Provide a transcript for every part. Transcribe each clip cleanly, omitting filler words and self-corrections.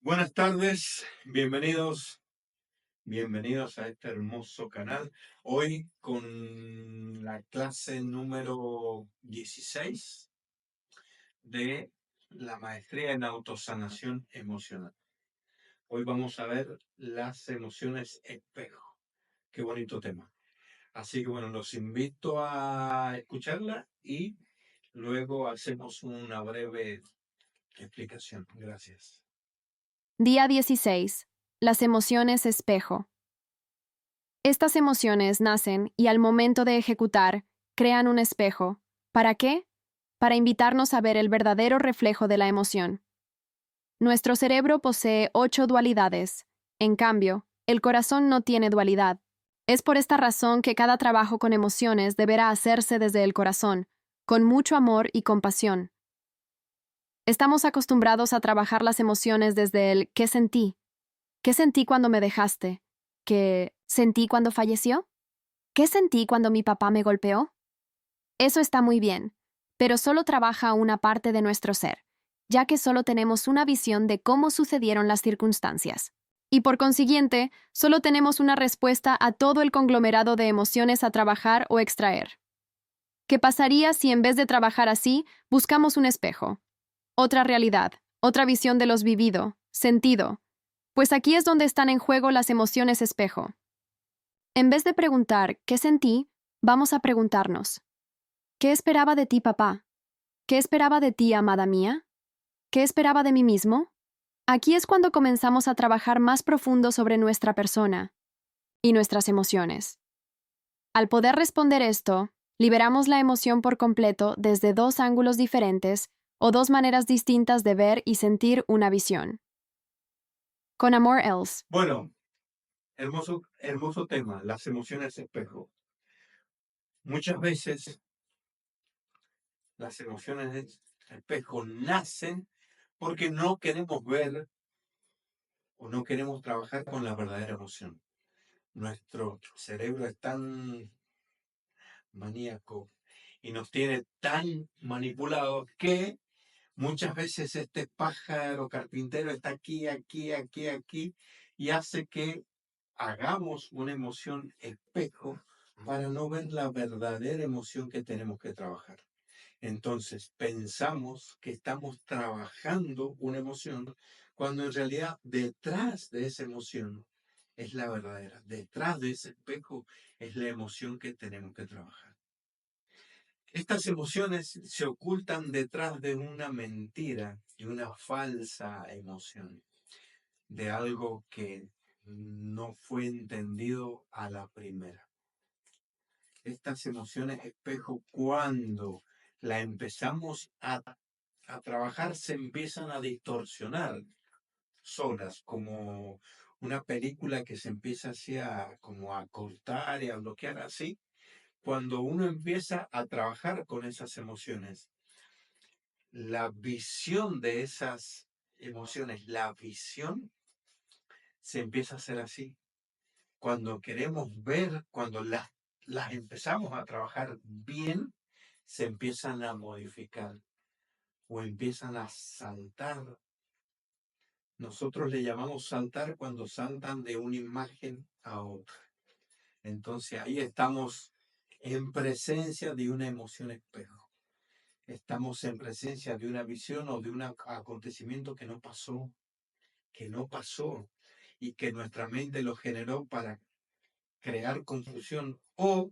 Buenas tardes, bienvenidos a este hermoso canal. Hoy con la clase número 16 de la maestría en autosanación emocional. Hoy vamos a ver las emociones espejo. Qué bonito tema. Así que bueno, los invito a escucharla y luego hacemos una breve explicación. Gracias. Día 16. Las emociones espejo. Estas emociones nacen y al momento de ejecutar, crean un espejo. ¿Para qué? Para invitarnos a ver el verdadero reflejo de la emoción. Nuestro cerebro posee 8 dualidades. En cambio, el corazón no tiene dualidad. Es por esta razón que cada trabajo con emociones deberá hacerse desde el corazón, con mucho amor y compasión. Estamos acostumbrados a trabajar las emociones desde el ¿qué sentí? ¿Qué sentí cuando me dejaste? ¿Qué sentí cuando falleció? ¿Qué sentí cuando mi papá me golpeó? Eso está muy bien, pero solo trabaja una parte de nuestro ser, ya que solo tenemos una visión de cómo sucedieron las circunstancias. Y por consiguiente, solo tenemos una respuesta a todo el conglomerado de emociones a trabajar o extraer. ¿Qué pasaría si en vez de trabajar así, buscamos un espejo? Otra realidad, otra visión de los vivido, sentido. Pues aquí es donde están en juego las emociones espejo. En vez de preguntar ¿qué sentí?, vamos a preguntarnos ¿qué esperaba de ti, papá? ¿Qué esperaba de ti, amada mía? ¿Qué esperaba de mí mismo? Aquí es cuando comenzamos a trabajar más profundo sobre nuestra persona y nuestras emociones. Al poder responder esto, liberamos la emoción por completo desde dos ángulos diferentes o dos maneras distintas de ver y sentir una visión. Con amor, Els. Bueno, hermoso tema, las emociones espejo. Muchas veces las emociones espejo nacen porque no queremos ver o no queremos trabajar con la verdadera emoción. Nuestro cerebro es tan maníaco y nos tiene tan manipulados que muchas veces este pájaro carpintero está aquí y hace que hagamos una emoción espejo para no ver la verdadera emoción que tenemos que trabajar. Entonces, pensamos que estamos trabajando una emoción cuando en realidad detrás de esa emoción es la verdadera. Detrás de ese espejo es la emoción que tenemos que trabajar. Estas emociones se ocultan detrás de una mentira y una falsa emoción, de algo que no fue entendido a la primera. Estas emociones espejo, cuando la empezamos a trabajar, se empiezan a distorsionar solas, como una película que se empieza así como a cortar y a bloquear así. Cuando uno empieza a trabajar con esas emociones, la visión de esas emociones, la visión se empieza a hacer así. Cuando queremos ver, cuando las empezamos a trabajar bien, se empiezan a modificar o empiezan a saltar. Nosotros le llamamos saltar cuando saltan de una imagen a otra. Entonces ahí estamos en presencia de una emoción espejo. Estamos en presencia de una visión o de un acontecimiento que no pasó y que nuestra mente lo generó para crear confusión o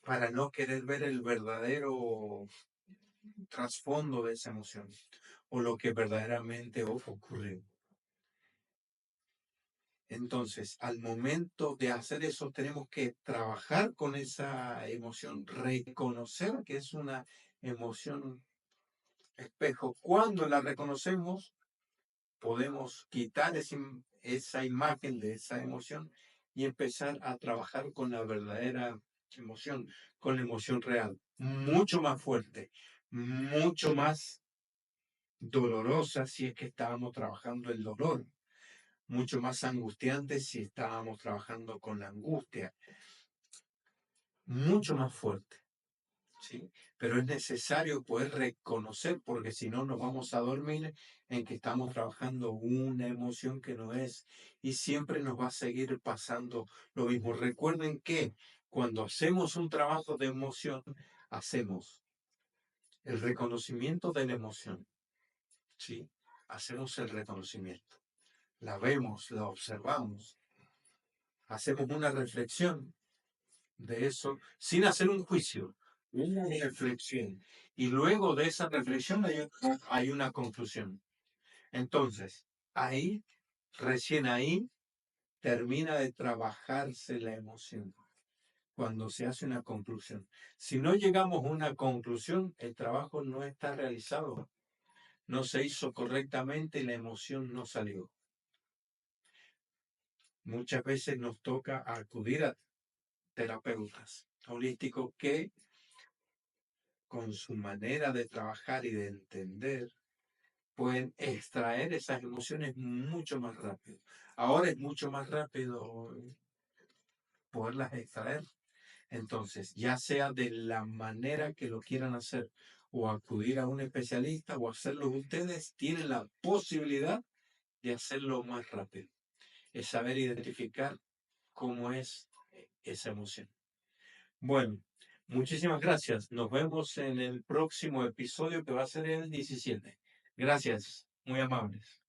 para no querer ver el verdadero trasfondo de esa emoción o lo que verdaderamente ocurrió. Entonces, al momento de hacer eso, tenemos que trabajar con esa emoción, reconocer que es una emoción espejo. Cuando la reconocemos, podemos quitar esa imagen de esa emoción y empezar a trabajar con la verdadera emoción, con la emoción real, mucho más fuerte, mucho más dolorosa si es que estábamos trabajando el dolor, mucho más angustiante si estábamos trabajando con la angustia, mucho más fuerte. ¿sí? Pero es necesario poder reconocer, porque si no nos vamos a dormir en que estamos trabajando una emoción que no es, y siempre nos va a seguir pasando lo mismo. Recuerden que cuando hacemos un trabajo de emoción, hacemos el reconocimiento de la emoción, ¿sí? Hacemos el reconocimiento, la vemos, la observamos, hacemos una reflexión de eso sin hacer un juicio, una reflexión. Y luego de esa reflexión hay una conclusión. Entonces, ahí, recién ahí, termina de trabajarse la emoción, cuando se hace una conclusión. Si no llegamos a una conclusión, el trabajo no está realizado, no se hizo correctamente y la emoción no salió. Muchas veces nos toca acudir a terapeutas holísticos que con su manera de trabajar y de entender, pueden extraer esas emociones mucho más rápido. Ahora es mucho más rápido poderlas extraer. Entonces, ya sea de la manera que lo quieran hacer, o acudir a un especialista, o hacerlo ustedes, tienen la posibilidad de hacerlo más rápido. Es saber identificar cómo es esa emoción. Bueno, muchísimas gracias. Nos vemos en el próximo episodio que va a ser el 17. Gracias, muy amables.